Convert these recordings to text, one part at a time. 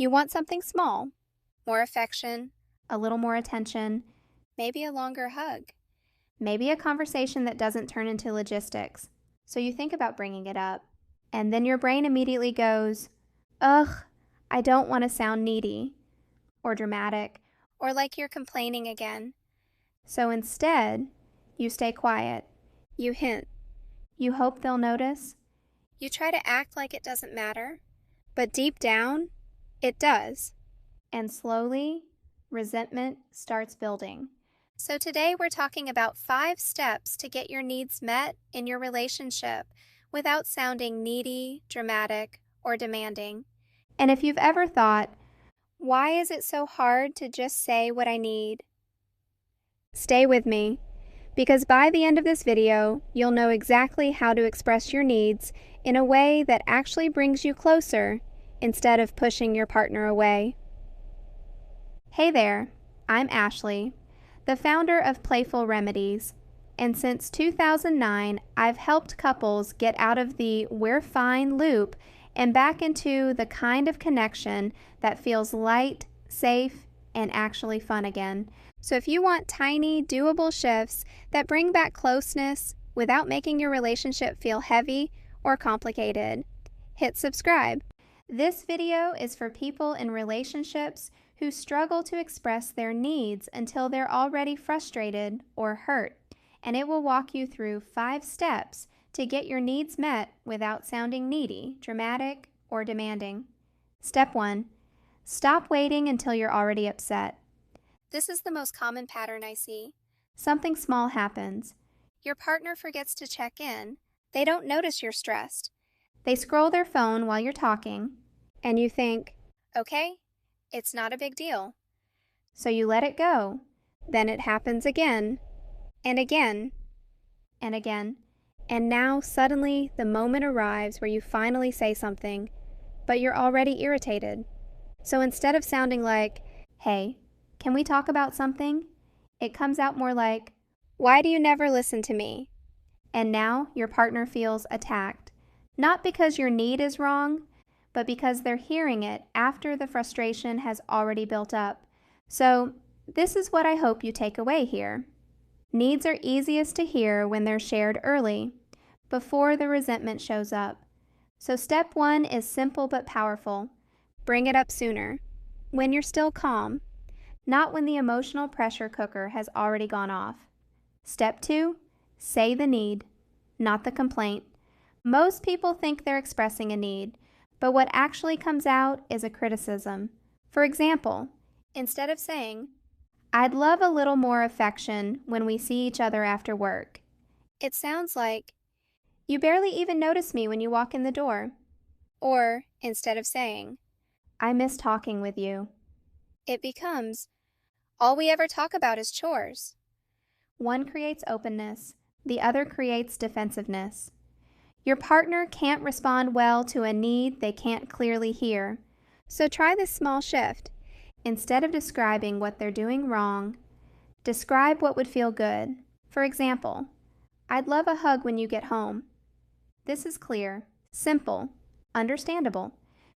You want something small, more affection, A little more attention, maybe a longer hug. maybe a conversation that doesn't turn into logistics. So you think about bringing it up, and then your brain immediately goes, ugh, I don't want to sound needy or dramatic. Or like you're complaining again. So instead, you stay quiet. You hint. You hope they'll notice. You try to act like it doesn't matter, but deep down, it does. And slowly, resentment starts building. So today we're talking about 5 steps to get your needs met in your relationship without sounding needy, dramatic, or demanding. And if you've ever thought, why is it so hard to just say what I need? Stay with me, because by the end of this video, you'll know exactly how to express your needs in a way that actually brings you closer instead of pushing your partner away. hey there, I'm Ashley, the founder of Playful Remedies, and since 2009, I've helped couples get out of the we're fine loop and back into the kind of connection that feels light, safe, and actually fun again. So if you want tiny, doable shifts that bring back closeness without making your relationship feel heavy or complicated, hit subscribe. This video is for people in relationships who struggle to express their needs until they're already frustrated or hurt, and it will walk you through 5 steps to get your needs met without sounding needy, dramatic, or demanding. Step 1. Stop waiting until you're already upset. This is the most common pattern I see. Something small happens. Your partner forgets to check in. They don't notice you're stressed. They scroll their phone while you're talking, and you think, okay, it's not a big deal. So you let it go. Then it happens again, and again, and again. And now suddenly the moment arrives where you finally say something, but you're already irritated. So instead of sounding like, hey, can we talk about something? It comes out more like, why do you never listen to me? And now your partner feels attacked. Not because your need is wrong, but because they're hearing it after the frustration has already built up. So this is what I hope you take away here. Needs are easiest to hear when they're shared early, before the resentment shows up. So step 1 is simple but powerful. Bring it up sooner, when you're still calm, not when the emotional pressure cooker has already gone off. Step 2, say the need, not the complaint. Most people think they're expressing a need, but what actually comes out is a criticism. For example, instead of saying, I'd love a little more affection when we see each other after work, it sounds like, you barely even notice me when you walk in the door. Or instead of saying, I miss talking with you, it becomes, all we ever talk about is chores. One creates openness, the other creates defensiveness. Your partner can't respond well to a need they can't clearly hear. So try this small shift. Instead of describing what they're doing wrong, describe what would feel good. For example, I'd love a hug when you get home. This is clear, simple, understandable.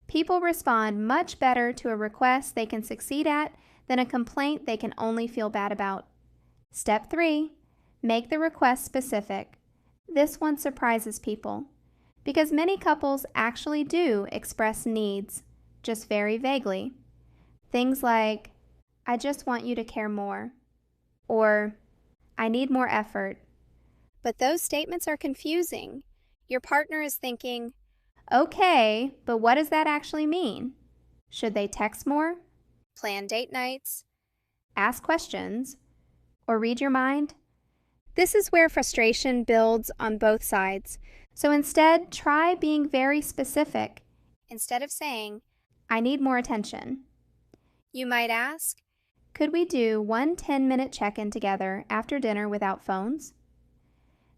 People respond much better to a request they can succeed at than a complaint they can only feel bad about. Step 3, make the request specific. This one surprises people, because many couples actually do express needs, just very vaguely. Things like, I just want you to care more, or I need more effort. But those statements are confusing. Your partner is thinking, okay, but what does that actually mean? Should they text more? Plan date nights? Ask questions? Or read your mind? This is where frustration builds on both sides. So instead, try being very specific. Instead of saying, I need more attention, you might ask, could we do one 10-minute check-in together after dinner without phones?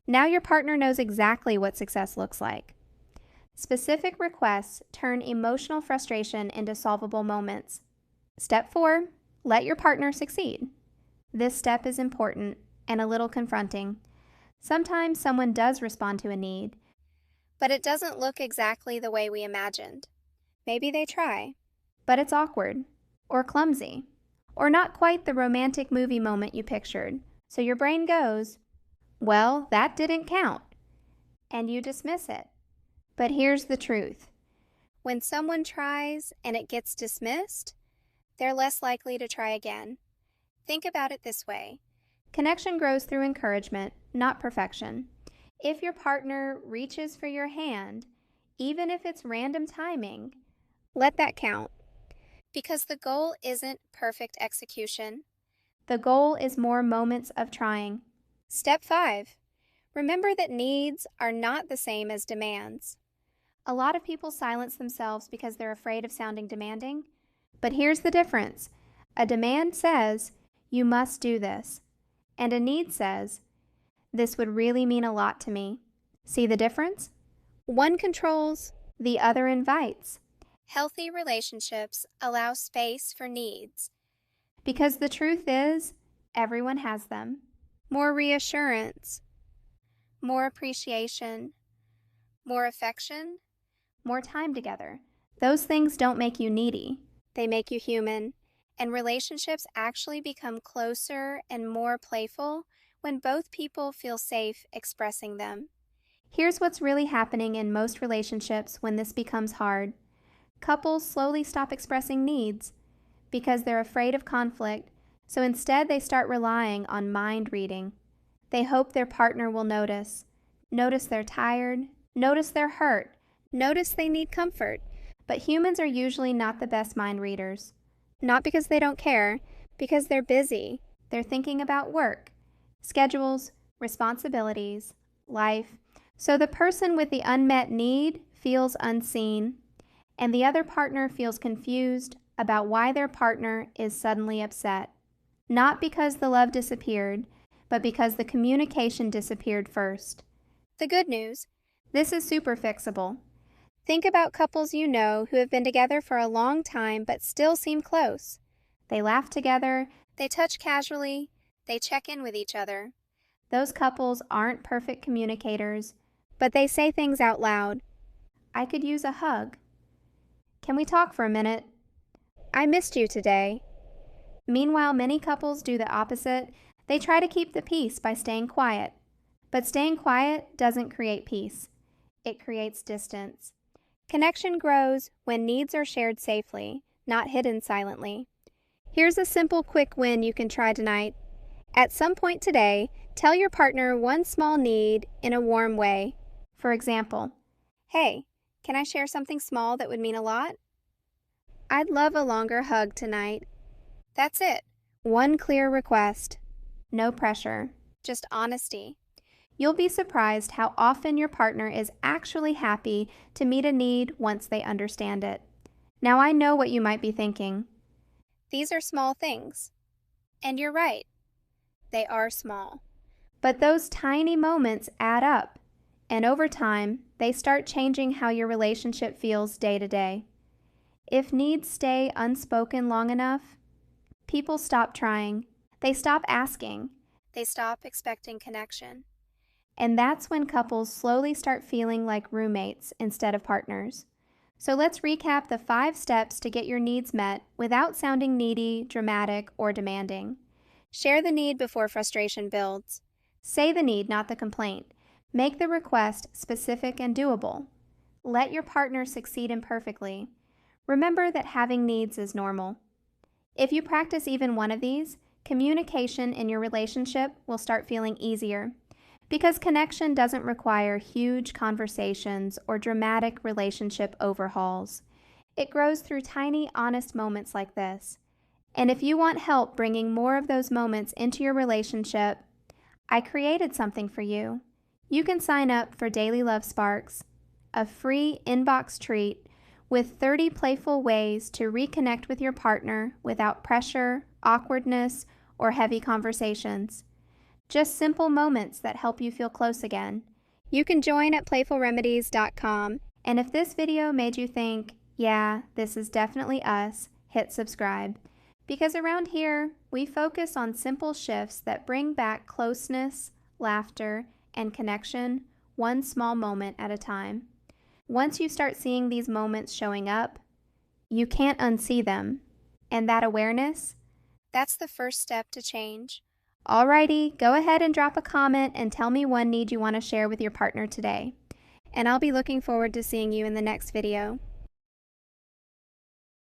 Now your partner knows exactly what success looks like. Specific requests turn emotional frustration into solvable moments. Step 4, let your partner succeed. This step is important and a little confronting. Sometimes someone does respond to a need, but it doesn't look exactly the way we imagined. Maybe they try. but it's awkward, or clumsy, or not quite the romantic movie moment you pictured. So your brain goes, well, that didn't count, and you dismiss it. But here's the truth. When someone tries and it gets dismissed, they're less likely to try again. Think about it this way. Connection grows through encouragement, not perfection. If your partner reaches for your hand, even if it's random timing, let that count. Because the goal isn't perfect execution. The goal is more moments of trying. Step 5. Remember that needs are not the same as demands. A lot of people silence themselves because they're afraid of sounding demanding. But here's the difference. A demand says, you must do this. And a need says, this would really mean a lot to me. See the difference? One controls, the other invites. Healthy relationships allow space for needs. Because the truth is, everyone has them. More reassurance, more appreciation, more affection, more time together. Those things don't make you needy. They make you human. And relationships actually become closer and more playful when both people feel safe expressing them. Here's what's really happening in most relationships when this becomes hard. Couples slowly stop expressing needs because they're afraid of conflict, so instead they start relying on mind reading. They hope their partner will notice they're tired, notice they're hurt, notice they need comfort. But humans are usually not the best mind readers. Not because they don't care, because they're busy. They're thinking about work, schedules, responsibilities, life. So the person with the unmet need feels unseen, and the other partner feels confused about why their partner is suddenly upset. Not because the love disappeared, but because the communication disappeared first. The good news, this is super fixable. Think about couples you know who have been together for a long time but still seem close. They laugh together, they touch casually, they check in with each other. Those couples aren't perfect communicators, but they say things out loud. I could use a hug. Can we talk for a minute? I missed you today. Meanwhile, many couples do the opposite. They try to keep the peace by staying quiet. But staying quiet doesn't create peace. It creates distance. Connection grows when needs are shared safely, not hidden silently. Here's a simple quick win you can try tonight. At some point today, tell your partner one small need in a warm way. For example, hey, can I share something small that would mean a lot? I'd love a longer hug tonight. That's it. One clear request. No pressure. Just honesty. You'll be surprised how often your partner is actually happy to meet a need once they understand it. Now I know what you might be thinking. These are small things. And you're right. They are small. But those tiny moments add up. And over time, they start changing how your relationship feels day to day. If needs stay unspoken long enough, people stop trying. They stop asking. They stop expecting connection. And that's when couples slowly start feeling like roommates instead of partners. So let's recap the 5 steps to get your needs met without sounding needy, dramatic, or demanding. Share the need before frustration builds. Say the need, not the complaint. Make the request specific and doable. Let your partner succeed imperfectly. Remember that having needs is normal. If you practice even one of these, communication in your relationship will start feeling easier. Because connection doesn't require huge conversations or dramatic relationship overhauls. It grows through tiny, honest moments like this. And if you want help bringing more of those moments into your relationship, I created something for you. You can sign up for Daily Love Sparks, a free inbox treat with 30 playful ways to reconnect with your partner without pressure, awkwardness, or heavy conversations. Just simple moments that help you feel close again. You can join at playfulremedies.com. And if this video made you think, yeah, this is definitely us, hit subscribe. Because around here, we focus on simple shifts that bring back closeness, laughter, and connection one small moment at a time. Once you start seeing these moments showing up, You can't unsee them. And that awareness, that's the first step to change. Alrighty, go ahead and drop a comment and tell me one need you want to share with your partner today. And I'll be looking forward to seeing you in the next video.